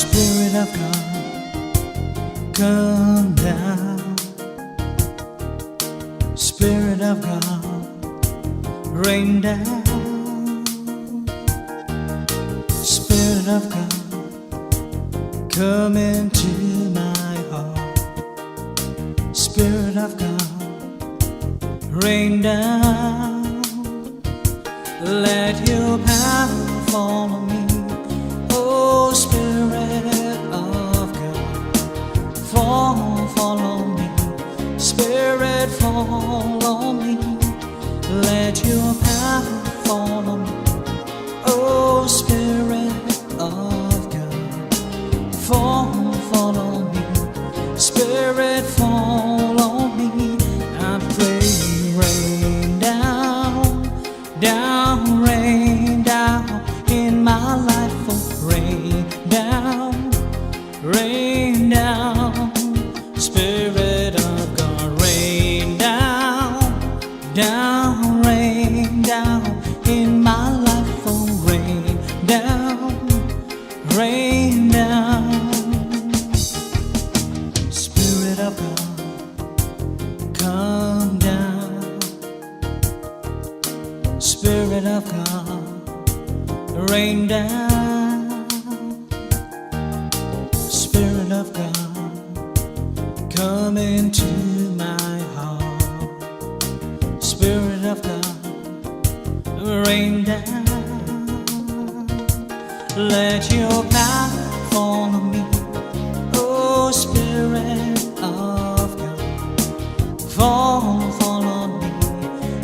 Spirit of God, come down. Spirit of God, rain down. Spirit of God, come into my heart. Spirit of God, rain down. Let your power fall on me. Oh, Spirit of God, fall on me. Spirit, fall on me. Let your power fall on me. Oh, Spirit of God, fall on me. Spirit, fall on me. I pray, rain down, rain down in my life. Oh, rain down, rain down. Spirit of God, rain down, rain down in my life. Oh, rain down, rain down. Spirit of God, come down. Spirit of God, rain down. Spirit of God, come into my heart. Spirit of God, rain down. Let your power fall on me. Oh, Spirit of God, fall on me.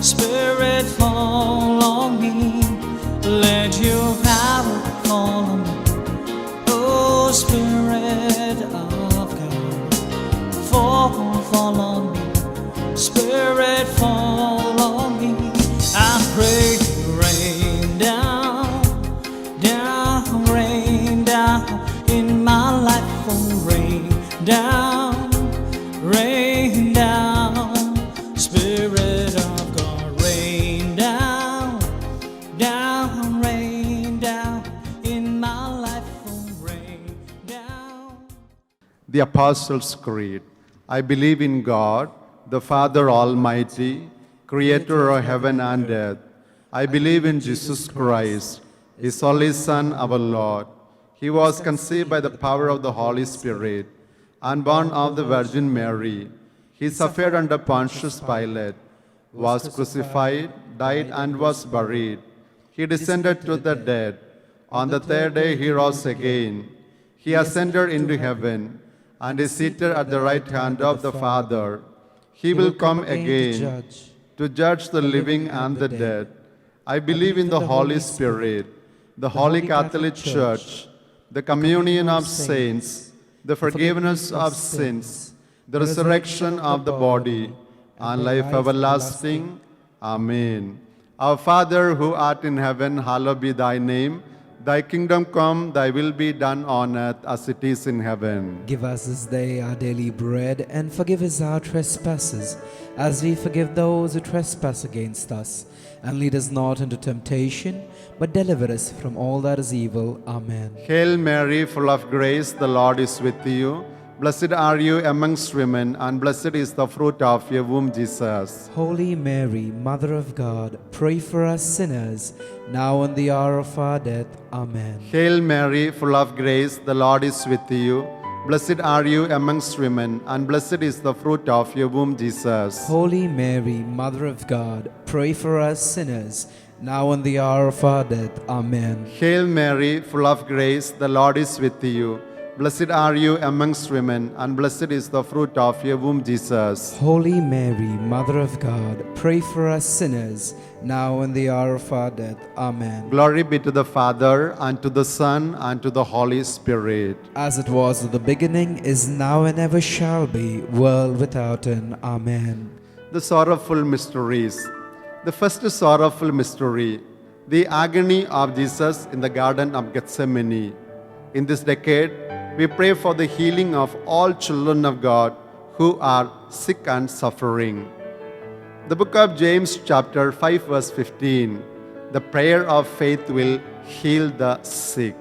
Spirit, fall on me. Let your power fall on me. Oh, Spirit of God, fall on me. Spirit, fall on me. I pray, rain down, rain down in my life. Oh, rain down, rain down. Spirit of God, rain down, rain down in my life. Oh, rain down. The Apostles' Creed. I believe in God, the Father Almighty, creator of heaven and earth. I believe in Jesus Christ, His only Son, our Lord. He was conceived by the power of the Holy Spirit and born of the Virgin Mary. He suffered under Pontius Pilate, was crucified, died, and was buried. He descended to the dead. On the third day he rose again. He ascended into heaven and is seated at the right hand of the Father. He will come again to judge the living and the dead. I believe in the Holy Spirit, the Holy Catholic Church, the communion of saints, the forgiveness of sins, the resurrection of the body, and life everlasting. Amen. Our Father who art in heaven, hallowed be thy name. Thy kingdom come, thy will be done on earth as it is in heaven. Give us this day our daily bread, and forgive us our trespasses, as we forgive those who trespass against us. And lead us not into temptation, but deliver us from all that is evil. Amen. Hail Mary, full of grace, the Lord is with you. Blessed are you amongst women, and blessed is the fruit of your womb, Jesus. Holy Mary, Mother of God, pray for us sinners, now and the hour of our death. Amen. Hail Mary, full of grace, the Lord is with you. Blessed are you amongst women, and blessed is the fruit of your womb, Jesus. Holy Mary, Mother of God, pray for us sinners, now and the hour of our death. Amen. Hail Mary, full of grace, the Lord is with you. Blessed are you amongst women, and blessed is the fruit of your womb, Jesus. Holy Mary, Mother of God, pray for us sinners, now and the hour of our death. Amen. Glory be to the Father, and to the Son, and to the Holy Spirit. As it was at the beginning, is now, and ever shall be, world without end. Amen. The sorrowful mysteries. The first sorrowful mystery, the agony of Jesus in the Garden of Gethsemane. In this decade, we pray for the healing of all children of God who are sick and suffering. The book of James chapter 5 verse 15, the prayer of faith will heal the sick.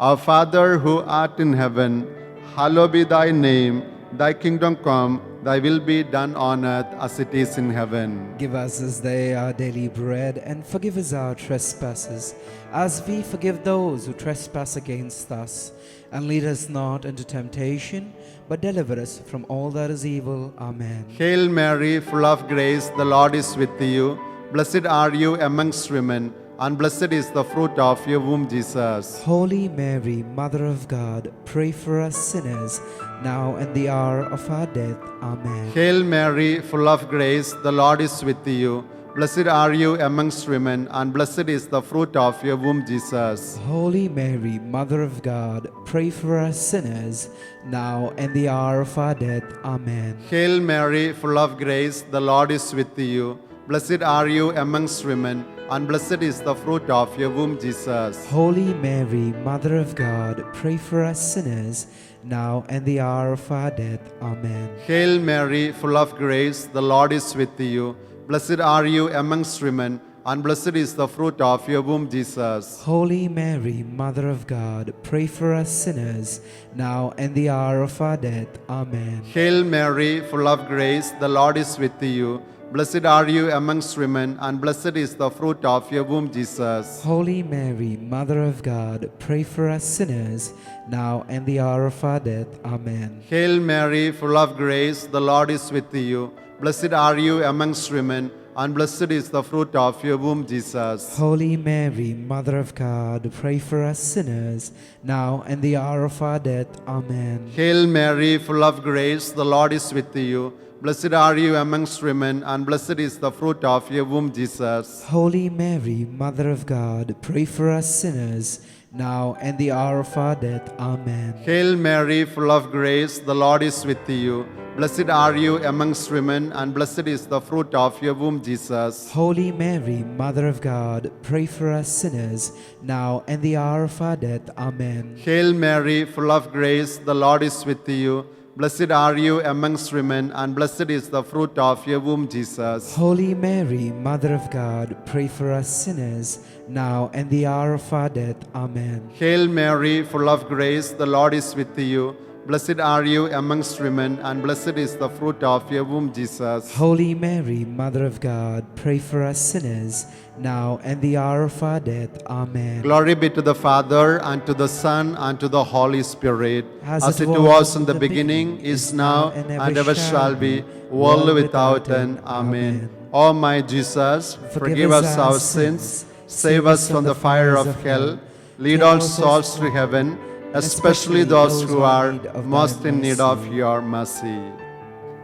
Our Father who art in heaven, hallowed be thy name. Thy kingdom come, thy will be done on earth as it is in heaven. Give us this day our daily bread, and forgive us our trespasses, as we forgive those who trespass against us. And lead us not into temptation, but deliver us from all that is evil. Amen. Hail Mary, full of grace, the Lord is with you. Blessed are you amongst women, and blessed is the fruit of your womb, Jesus. Holy Mary, Mother of God, pray for us sinners, now and the hour of our death. Amen. Hail Mary, full of grace, the Lord is with you. Blessed are you amongst women, and blessed is the fruit of your womb, Jesus. Holy Mary, Mother of God, pray for us sinners, now and the hour of our death. Amen. Hail Mary, full of grace, the Lord is with you. Blessed are you amongst women, and blessed is the fruit of your womb, Jesus. Holy Mary, Mother of God, pray for us sinners, now and the hour of our death. Amen. Hail Mary, full of grace, the Lord is with you. Blessed are you amongst women, and blessed is the fruit of your womb, Jesus. Holy Mary, Mother of God, pray for us sinners, now and the hour of our death. Amen. Hail Mary, full of grace, the Lord is with you. Blessed are you amongst women, and blessed is the fruit of your womb, Jesus. Holy Mary, Mother of God, pray for us sinners, now and the hour of our death. Amen. Hail Mary, full of grace, the Lord is with you. Blessed are you amongst women, and blessed is the fruit of your womb, Jesus. Holy Mary, Mother of God, pray for us sinners, now and the hour of our death. Amen. Hail Mary, full of grace, the Lord is with you. Blessed are you amongst women, and blessed is the fruit of your womb, Jesus. Holy Mary, Mother of God, pray for us sinners, now and the hour of our death. Amen. Hail Mary, full of grace, the Lord is with you. Blessed are you amongst women, and blessed is the fruit of your womb, Jesus. Holy Mary, Mother of God, pray for us sinners, now and the hour of our death. Amen. Hail Mary, full of grace, the Lord is with you. Blessed are you amongst women, and blessed is the fruit of your womb, Jesus. Holy Mary, Mother of God, pray for us sinners, now and the hour of our death. Amen. Hail Mary, full of grace, the Lord is with you. Blessed are you amongst women, and blessed is the fruit of your womb, Jesus. Holy Mary, Mother of God, pray for us sinners, now and the hour of our death. Amen. Glory be to the Father, and to the Son, and to the Holy Spirit, as it was in the beginning, is now, and ever shall be, world without end. Amen. O my Jesus, forgive us our sins, save us from the fire of hell, lead all souls to heaven, especially those who are most in need of your mercy.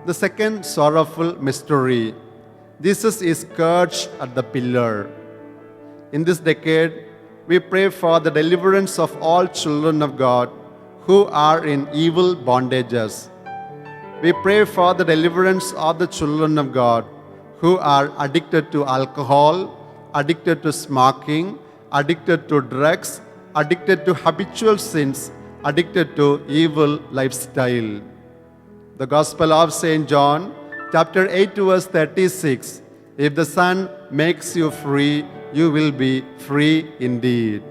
The second sorrowful mystery, Jesus is scourged at the pillar. In this decade, we pray for the deliverance of all children of God who are in evil bondages. We pray for the deliverance of the children of God who are addicted to alcohol, addicted to smoking, addicted to drugs, addicted to habitual sins, addicted to evil lifestyle. The Gospel of St. John, chapter 8 verse 36. If the Son makes you free, you will be free indeed.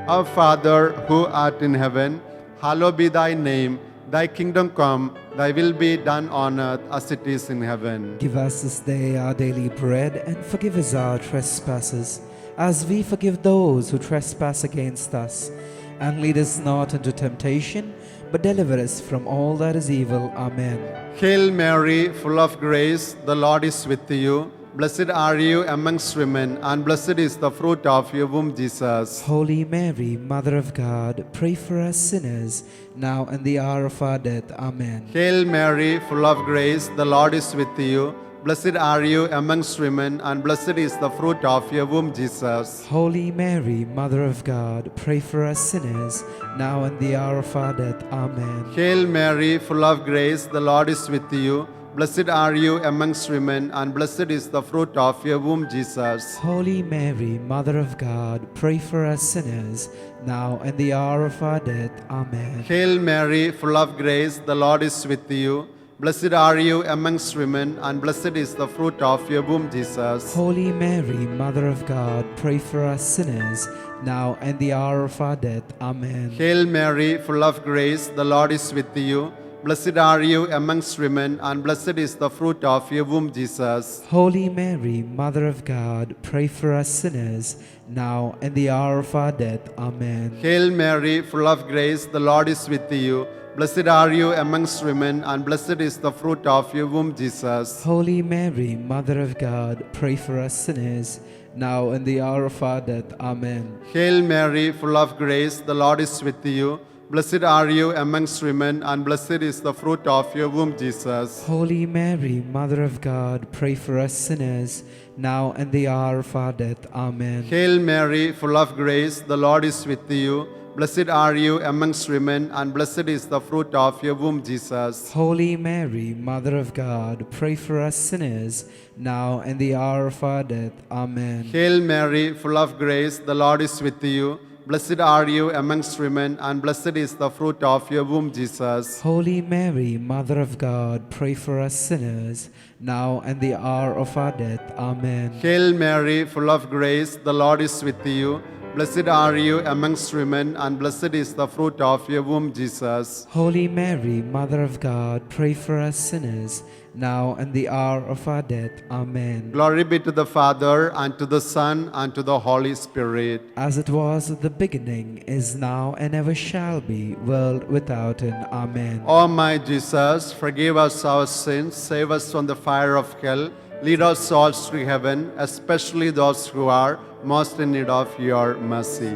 Our Father, who art in heaven, hallowed be thy name. Thy kingdom come, thy will be done on earth as it is in heaven. Give us this day our daily bread, and forgive us our trespasses, as we forgive those who trespass against us. And lead us not into temptation, but deliver us from all that is evil. Amen. Hail Mary, full of grace, the Lord is with you. Blessed are you amongst women, and blessed is the fruit of your womb, Jesus. Holy Mary, Mother of God, pray for us sinners, now and the hour of our death. Amen. Hail Mary, full of grace, the Lord is with you. Blessed are you amongst women, and blessed is the fruit of your womb, Jesus. Holy Mary, Mother of God, pray for us sinners, now and the hour of our death. Amen. Hail Mary, full of grace, the Lord is with you. Blessed are you amongst women, and blessed is the fruit of your womb, Jesus. Holy Mary, Mother of God, pray for us sinners, now and the hour of our death. Amen. Hail Mary, full of grace, the Lord is with you. Blessed are you amongst women, and blessed is the fruit of your womb, Jesus. Holy Mary, Mother of God, pray for us sinners, now and the hour of our death. Amen. Hail Mary, full of grace, the Lord is with you. Blessed are you amongst women, and blessed is the fruit of your womb, Jesus. Holy Mary, Mother of God, pray for us sinners, now and the hour of our death. Amen. Hail Mary, full of grace, the Lord is with you. Blessed are you amongst women, and blessed is the fruit of your womb, Jesus. Holy Mary, Mother of God, pray for us sinners, now and the hour of our death. Amen. Hail Mary, full of grace, the Lord is with you. Blessed are you amongst women, and blessed is the fruit of your womb, Jesus. Holy Mary, Mother of God, pray for us sinners, now and the hour of our death. Amen. Hail Mary, full of grace, the Lord is with you. Blessed are you amongst women, and blessed is the fruit of your womb, Jesus. Holy Mary, Mother of God, pray for us sinners, now and the hour of our death. Amen. Hail Mary, full of grace, the Lord is with you. Blessed are you amongst women, and blessed is the fruit of your womb, Jesus. Holy Mary, Mother of God, pray for us sinners, now and the hour of our death. Amen. Hail Mary, full of grace, the Lord is with you. Blessed are you amongst women, and blessed is the fruit of your womb, Jesus. Holy Mary, Mother of God, pray for us sinners, now and the hour of our death. Amen. Glory be to the Father, and to the Son, and to the Holy Spirit. As it was at the beginning, is now, and ever shall be, world without end. Amen. O my Jesus, forgive us our sins, save us from the fire of hell, lead our souls to heaven, especially those who are most in need of your mercy.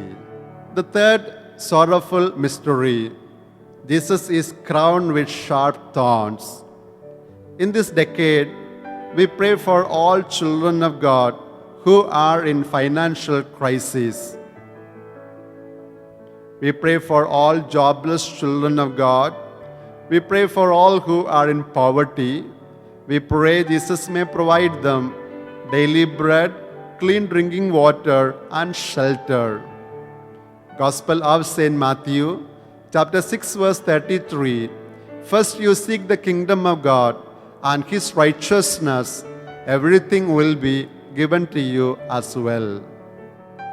The third sorrowful mystery, Jesus is crowned with sharp thorns. In this decade, we pray for all children of God who are in financial crisis. We pray for all jobless children of God. We pray for all who are in poverty. We pray Jesus may provide them daily bread, clean drinking water, and shelter. Gospel of St. Matthew, chapter 6, verse 33. First you seek the kingdom of God and his righteousness, everything will be given to you as well.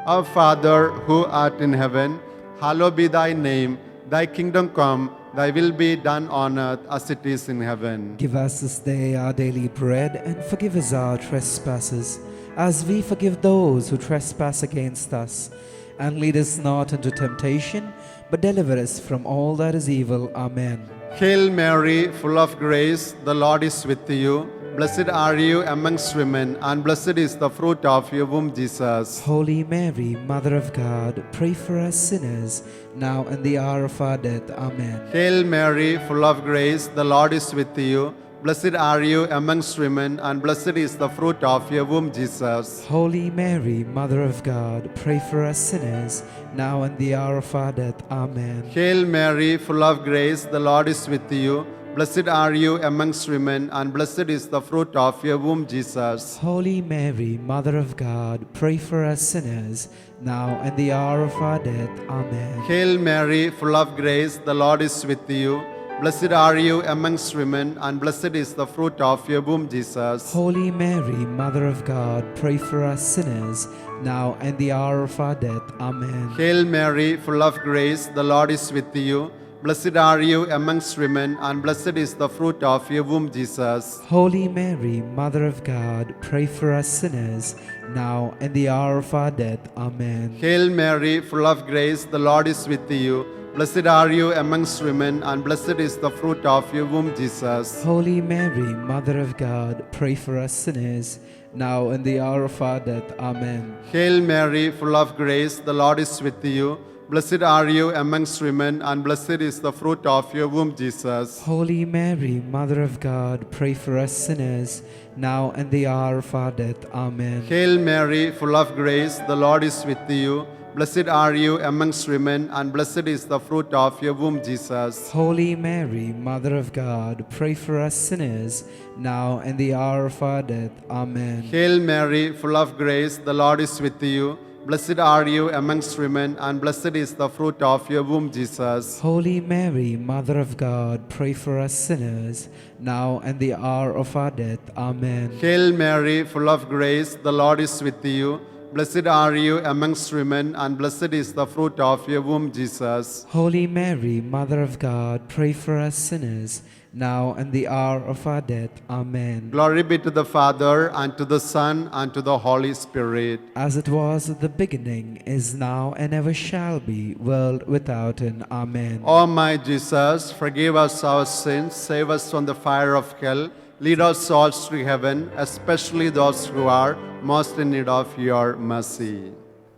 Our Father, who art in heaven, hallowed be thy name. Thy kingdom come, thy will be done on earth as it is in heaven. Give us this day our daily bread, and forgive us our trespasses, as we forgive those who trespass against us. And lead us not into temptation, but deliver us from all that is evil. Amen. Hail Mary, full of grace, the Lord is with you. Blessed are you amongst women, and blessed is the fruit of your womb, Jesus. Holy Mary, Mother of God, pray for us sinners, now and the hour of our death. Amen. Hail Mary, full of grace, the Lord is with you. Blessed are you amongst women, and blessed is the fruit of your womb, Jesus. Holy Mary, Mother of God, pray for us sinners, now and the hour of our death. Amen. Hail Mary, full of grace, the Lord is with you. Blessed are you amongst women, and blessed is the fruit of your womb, Jesus. Holy Mary, Mother of God, pray for us sinners, now and the hour of our death. Amen. Hail Mary, full of grace, the Lord is with you. Blessed are you amongst women, and blessed is the fruit of your womb, Jesus. Holy Mary, Mother of God, pray for us sinners, now and the hour of our death. Amen. Hail Mary, full of grace, the Lord is with you. Blessed are you amongst women, and blessed is the fruit of your womb, Jesus. Holy Mary, Mother of God, pray for us sinners, now and the hour of our death. Amen. Hail Mary, full of grace, the Lord is with you. Blessed are you amongst women, and blessed is the fruit of your womb, Jesus. Holy Mary, Mother of God, pray for us sinners, now and the hour of our death. Amen. Hail Mary, full of grace, the Lord is with you. Blessed are you amongst women, and blessed is the fruit of your womb, Jesus. Holy Mary, Mother of God, pray for us sinners, now and the hour of our death. Amen. Hail Mary, full of grace, the Lord is with you. Blessed are you amongst women, and blessed is the fruit of your womb, Jesus. Holy Mary, Mother of God, pray for us sinners, now and the hour of our death. Amen. Hail Mary, full of grace, the Lord is with you. Blessed are you amongst women, and blessed is the fruit of your womb, Jesus. Holy Mary, Mother of God, pray for us sinners, now and the hour of our death. Amen. Hail Mary, full of grace, the Lord is with you. Blessed are you amongst women, and blessed is the fruit of your womb, Jesus. Holy Mary, Mother of God, pray for us sinners, now and the hour of our death. Amen. Glory be to the Father, and to the Son, and to the Holy Spirit. As it was at the beginning, is now, and ever shall be, world without end. Amen. O my Jesus, forgive us our sins, save us from the fire of hell, lead our souls to heaven, especially those who are most in need of your mercy.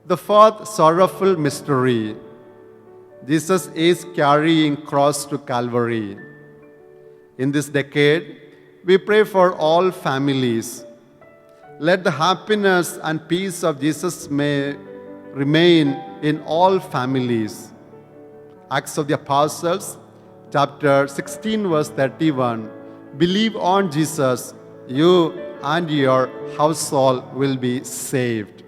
The fourth sorrowful mystery, Jesus is carrying cross to Calvary. In this decade, we pray for all families. Let the happiness and peace of Jesus may remain in all families. Acts of the Apostles, chapter 16, verse 31. Believe on Jesus, you and your household will be saved.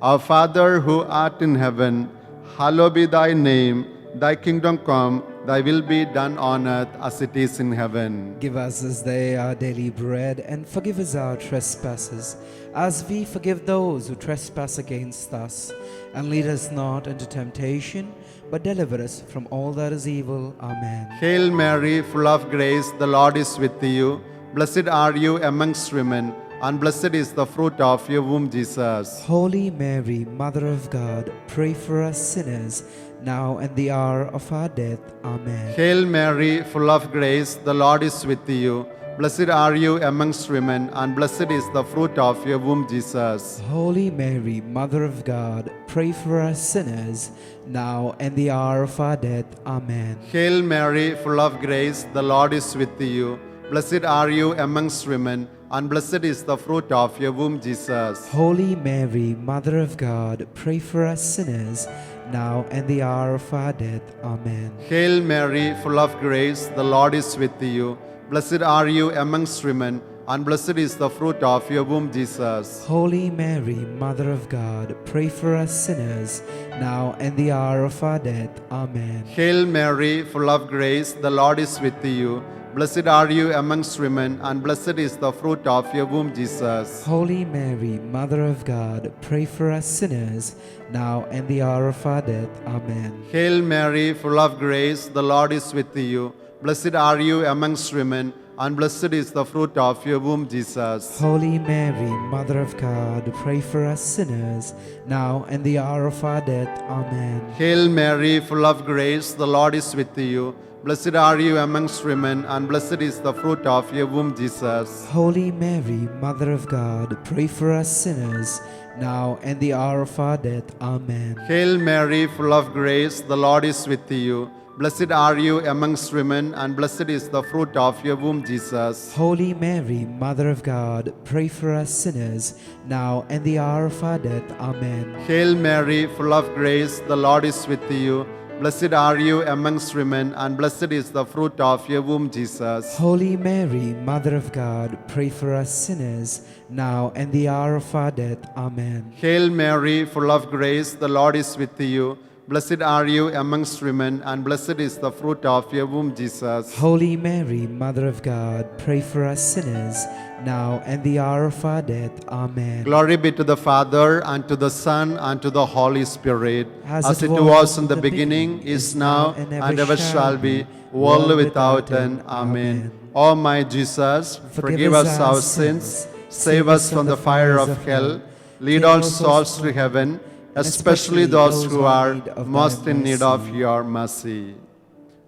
Our Father who art in heaven, hallowed be thy name. Thy kingdom come, thy will be done on earth as it is in heaven. Give us this day our daily bread, and forgive us our trespasses, as we forgive those who trespass against us. And lead us not into temptation, but deliver us from all that is evil. Amen. Hail Mary, full of grace, the Lord is with you. Blessed are you amongst women, and blessed is the fruit of your womb, Jesus. Holy Mary, Mother of God, pray for us sinners, now and the hour of our death. Amen. Hail Mary, full of grace, the Lord is with you. Blessed are you amongst women, and blessed is the fruit of your womb, Jesus. Holy Mary, Mother of God, pray for us sinners, now and the hour of our death. Amen. Hail Mary, full of grace, the Lord is with you. Blessed are you amongst women, and blessed is the fruit of your womb, Jesus. Holy Mary, Mother of God, pray for us sinners, now and the hour of our death. Amen. Hail Mary, full of grace, the Lord is with you. Blessed are you amongst women, and blessed is the fruit of your womb, Jesus. Holy Mary, Mother of God, pray for us sinners, now and the hour of our death. Amen. Hail Mary, full of grace, the Lord is with you. Blessed are you amongst women, and blessed is the fruit of your womb, Jesus. Holy Mary, Mother of God, pray for us sinners, now and the hour of our death. Amen. Hail Mary, full of grace, the Lord is with you. Blessed are you amongst women, and blessed is the fruit of your womb, Jesus. Holy Mary, Mother of God, pray for us sinners, now and the hour of our death. Amen. Hail Mary, full of grace, the Lord is with you. Blessed are you amongst women, and blessed is the fruit of your womb, Jesus. Holy Mary, Mother of God, pray for us sinners, now and the hour of our death. Amen. Hail Mary, full of grace, the Lord is with you. Blessed are you amongst women, and blessed is the fruit of your womb, Jesus. Holy Mary, Mother of God, pray for us sinners, now and the hour of our death. Amen. Hail Mary, full of grace, the Lord is with you. Blessed are you amongst women, and blessed is the fruit of your womb, Jesus. Holy Mary, Mother of God, pray for us sinners, now and the hour of our death. Amen. Hail Mary, full of grace, the Lord is with you. Blessed are you amongst women, and blessed is the fruit of your womb, Jesus. Holy Mary, Mother of God, pray for us sinners, now and the hour of our death. Amen. Glory be to the Father, and to the Son, and to the Holy Spirit, As it was in the beginning, is now, and ever shall be, world without end. Amen. O my Jesus, forgive us our sins, save us from the fire of hell, lead all souls to heaven, especially those who are most in need of your mercy.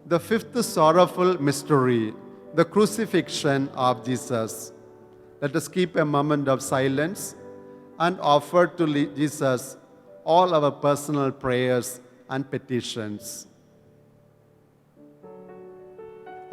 The fifth sorrowful mystery, the crucifixion of Jesus. Let us keep a moment of silence and offer to Jesus all our personal prayers and petitions.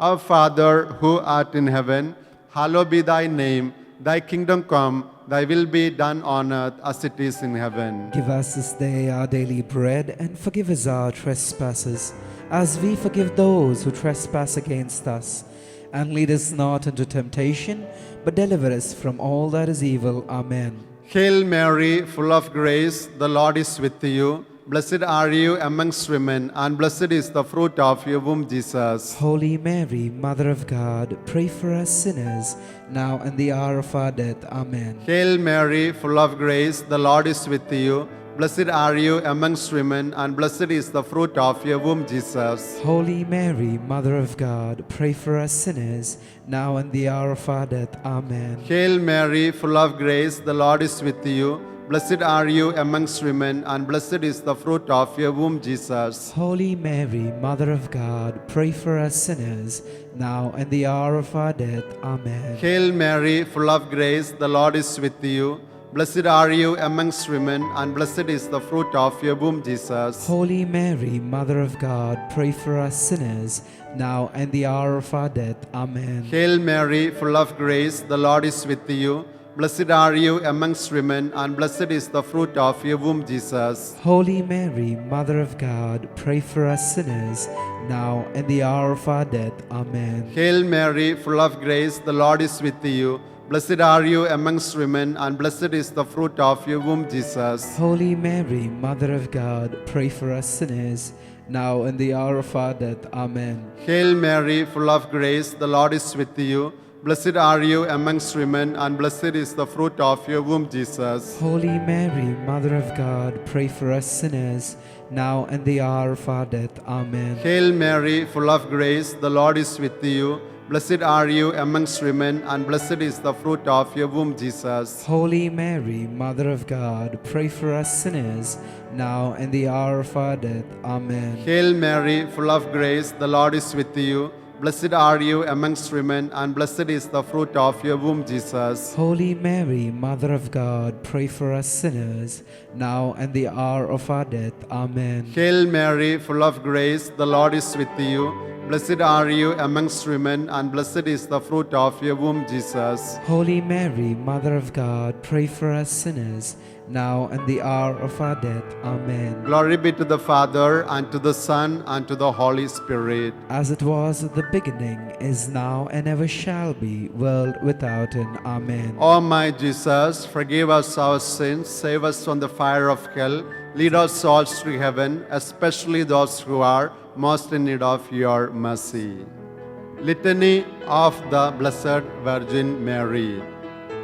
Our Father, who art in heaven, hallowed be thy name. Thy kingdom come, thy will be done on earth as it is in heaven. Give us this day our daily bread, and forgive us our trespasses, as we forgive those who trespass against us. And lead us not into temptation, but deliver us from all that is evil. Amen. Hail Mary, full of grace, the Lord is with you. Blessed are you amongst women, and blessed is the fruit of your womb, Jesus. Holy Mary, Mother of God, pray for us sinners, now and the hour of our death. Amen. Hail Mary, full of grace, the Lord is with you. Blessed are you amongst women, and blessed is the fruit of your womb, Jesus. Holy Mary, Mother of God, pray for us sinners, now and the hour of our death. Amen. Hail Mary, full of grace, the Lord is with you. Blessed are you amongst women, and blessed is the fruit of your womb, Jesus. Holy Mary, Mother of God, pray for us sinners, now and the hour of our death. Amen. Hail Mary, full of grace, the Lord is with you. Blessed are you amongst women, and blessed is the fruit of your womb, Jesus. Holy Mary, Mother of God, pray for us sinners, now and the hour of our death. Amen. Hail Mary, full of grace, the Lord is with you. Blessed are you amongst women, and blessed is the fruit of your womb, Jesus. Holy Mary, Mother of God, pray for us sinners, now and the hour of our death. Amen. Hail Mary, full of grace, the Lord is with you. Blessed are you amongst women, and blessed is the fruit of your womb, Jesus. Holy Mary, Mother of God, pray for us sinners, now and the hour of our death. Amen. Hail Mary, full of grace, the Lord is with you. Blessed are you amongst women, and blessed is the fruit of your womb, Jesus. Holy Mary, Mother of God, pray for us sinners, now and the hour of our death. Amen. Hail Mary, full of grace, the Lord is with you. Blessed are you amongst women, and blessed is the fruit of your womb, Jesus. Holy Mary, Mother of God, pray for us sinners, now and the hour of our death. Amen. Hail Mary, full of grace, the Lord is with you. Blessed are you amongst women, and blessed is the fruit of your womb, Jesus. Holy Mary, Mother of God, pray for us sinners, now and the hour of our death. Amen. Hail Mary, full of grace, the Lord is with you. Blessed are you amongst women, and blessed is the fruit of your womb, Jesus. Holy Mary, Mother of God, pray for us sinners, now and the hour of our death. Amen. Glory be to the Father, and to the Son, and to the Holy Spirit. As it was at the beginning, is now, and ever shall be, world without end. Amen. O my Jesus, forgive us our sins, save us from the fire of hell, lead our souls to heaven, especially those who are most in need of your mercy. Litany of the Blessed Virgin Mary.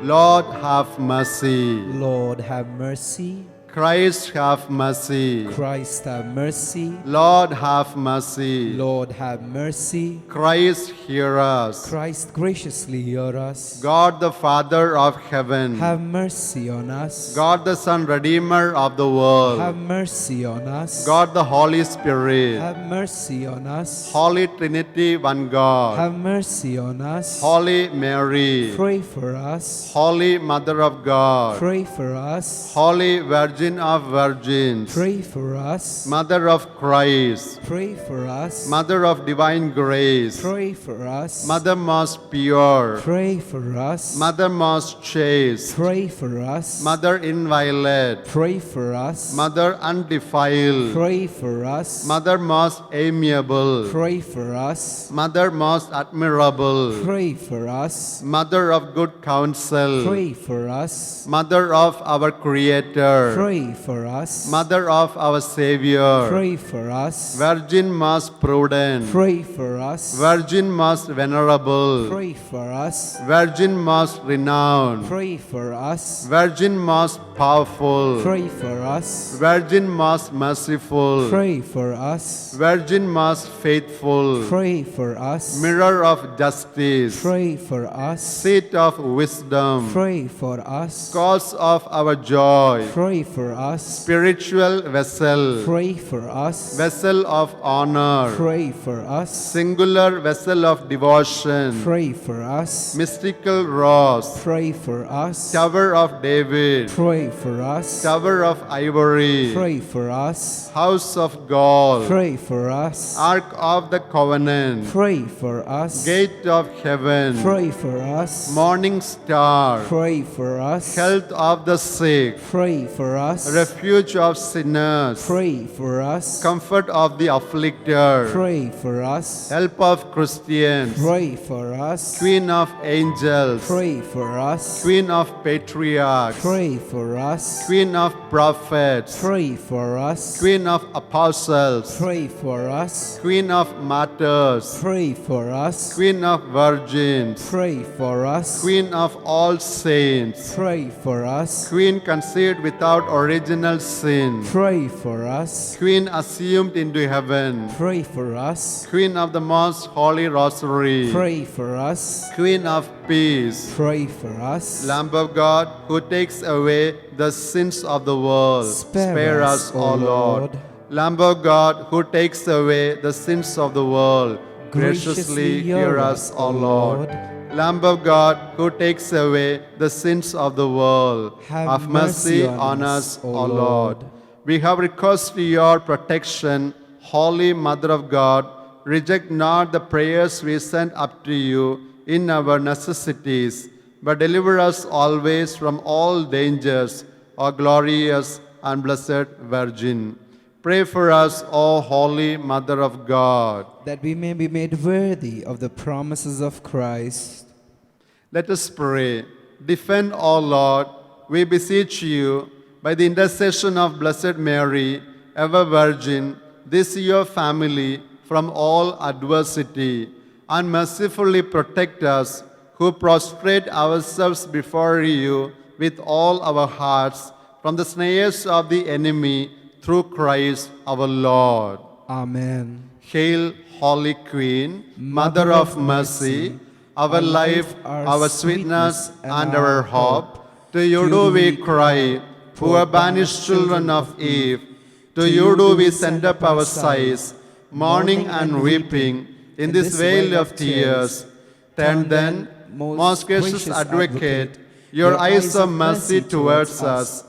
Lord, have mercy. Lord, have mercy. Christ, have mercy. Christ, have mercy. Lord, have mercy. Lord, have mercy. Christ, hear us. Christ, graciously hear us. God, the Father of heaven. Have mercy on us. God, the Son, Redeemer of the world. Have mercy on us. God, the Holy Spirit. Have mercy on us. Holy Trinity, one God. Have mercy on us. Holy Mary. Pray for us. Holy Mother of God. Pray for us. Holy Virgin of Virgins. Pray for us. Mother of Christ. Pray for us. Mother of divine grace. Pray for us. Mother most pure. Pray for us. Mother most chaste. Pray for us. Mother inviolate. Pray for us. Mother undefiled. Pray for us. Mother most amiable. Pray for us. Mother most admirable. Pray for us. Mother of good counsel. Pray for us. Mother of our Creator. Pray for us. Mother of our Savior. Pray for us. Virgin most prudent. Pray for us. Virgin most venerable. Pray for us. Virgin most renowned. Pray for us. Virgin most powerful. Pray for us. Virgin most merciful. Pray for us. Virgin most faithful. Pray for us. Mirror of justice. Pray for us. Seat of wisdom. Pray for us. Cause of our joy. Pray for us. Spiritual vessel. Pray for us. Vessel of honor. Pray for us. Singular vessel of devotion. Pray for us. Mystical rose. Pray for us. Tower of David. Pray Pray for us. Tower of Ivory, Pray for us. House of Gold, Pray for us. Ark of the Covenant, Pray for us. Gate of Heaven, Pray for us. Morning Star, Pray for us. Health of the Sick, Pray for us. Refuge of Sinners, Pray for us. Comfort of the Afflicted, Pray for us. Help of Christians, Pray for us. Queen of Angels, Pray for us. Queen of Patriarchs, Pray for us. Queen of Prophets, Pray for us. Queen of Apostles, Pray for us. Queen of Martyrs, Pray for us. Queen of Virgins, Pray for us. Queen of all saints, Pray for us. Queen conceived without original sin, Pray for us. Queen assumed into heaven, Pray for us. Queen of the most holy rosary, Pray for us. Queen of peace, Pray for us. Lamb of God who takes away the sins of the world, Spare us, O O Lord. Lord. Lamb of God who takes away the sins of the world, graciously hear us, O Lord. Lamb of God who takes away the sins of the world, Have mercy on us, O Lord. We have recourse to your protection, Holy Mother of God. Reject not the prayers we send up to you in our necessities, but deliver us always from all dangers, O glorious and blessed Virgin. Pray for us, O Holy Mother of God. That we may be made worthy of the promises of Christ. Let us pray. Defend, O Lord, we beseech you, by the intercession of Blessed Mary, ever Virgin, this your family from all adversity, and mercifully protect us, who prostrate ourselves before you with all our hearts, from the snares of the enemy, through Christ our Lord. Amen. Hail, Holy Queen, Mother of Mercy, our life, our sweetness, and our hope. To you do we cry, poor banished children of Eve. To you do we send up our sighs, mourning and weeping, in this vale of tears. Turn then, most gracious Advocate, your eyes of mercy towards us,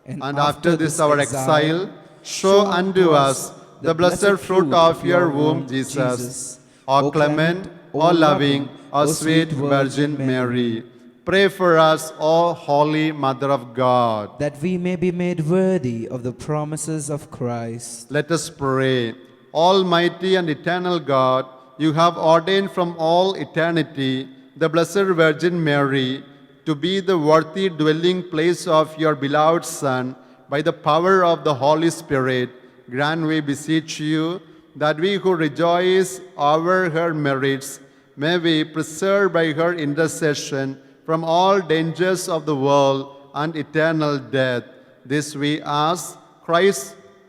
and after this our exile, show unto us the blessed fruit of your womb, Jesus. O clement, O loving, O sweet Virgin Mary, pray for us, O Holy Mother of God. That we may be made worthy of the promises of Christ. Let us pray. Almighty and eternal God, you have ordained from all eternity the Blessed Virgin Mary to be the worthy dwelling place of your beloved Son. By the power of the Holy Spirit, grant, we beseech you, that we who rejoice over her merits may be preserved by her intercession from all dangers of the world and eternal death. This we ask,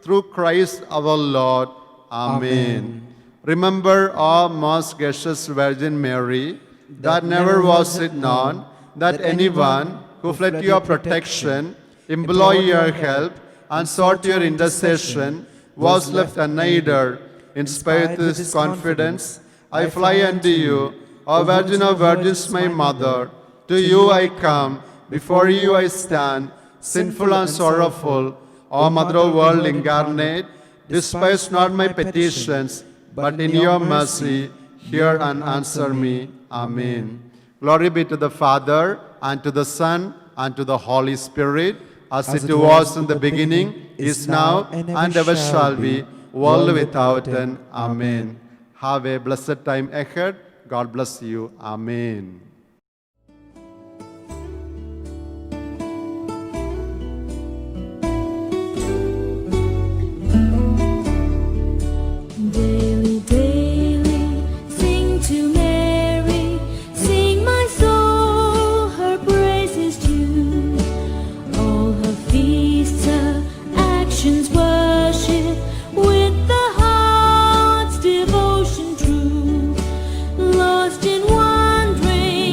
through Christ our Lord. Amen. Remember, O most gracious Virgin Mary, that never was it known that anyone who fled to your protection, implored your help, and sought your intercession was left unaided. In spite of this confidence, I fly unto you, O Virgin of Virgins, my Mother. To you I come, before you I stand, sinful and sorrowful. O Mother of world incarnate, despise not my petitions, but in your mercy hear and answer me. Amen. Glory be to the Father, and to the Son, and to the Holy Spirit, as it was in the beginning, is now, and ever shall be, world without end. Amen. Have a blessed time ahead. God bless you. Amen. Daily, daily, sing to Mary, sing my soul, her praise is due. All her feasts, her actions worship, with the heart's devotion true. Lost in wandering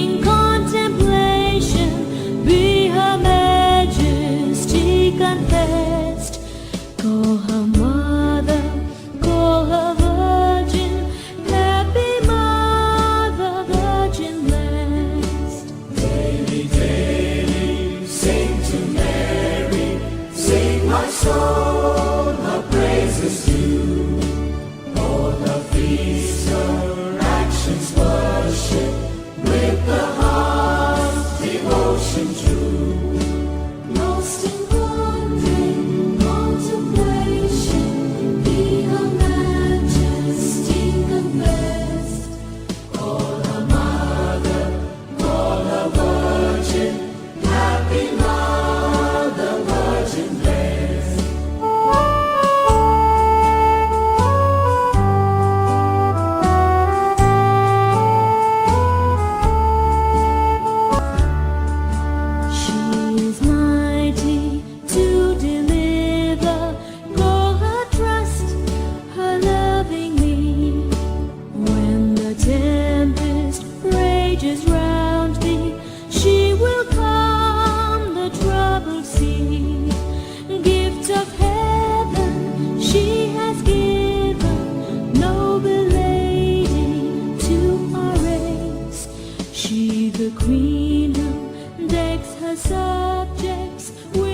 rages round thee. She will calm the troubled sea. Gift of heaven she has given, noble lady to our race. She the queen who decks her subjects with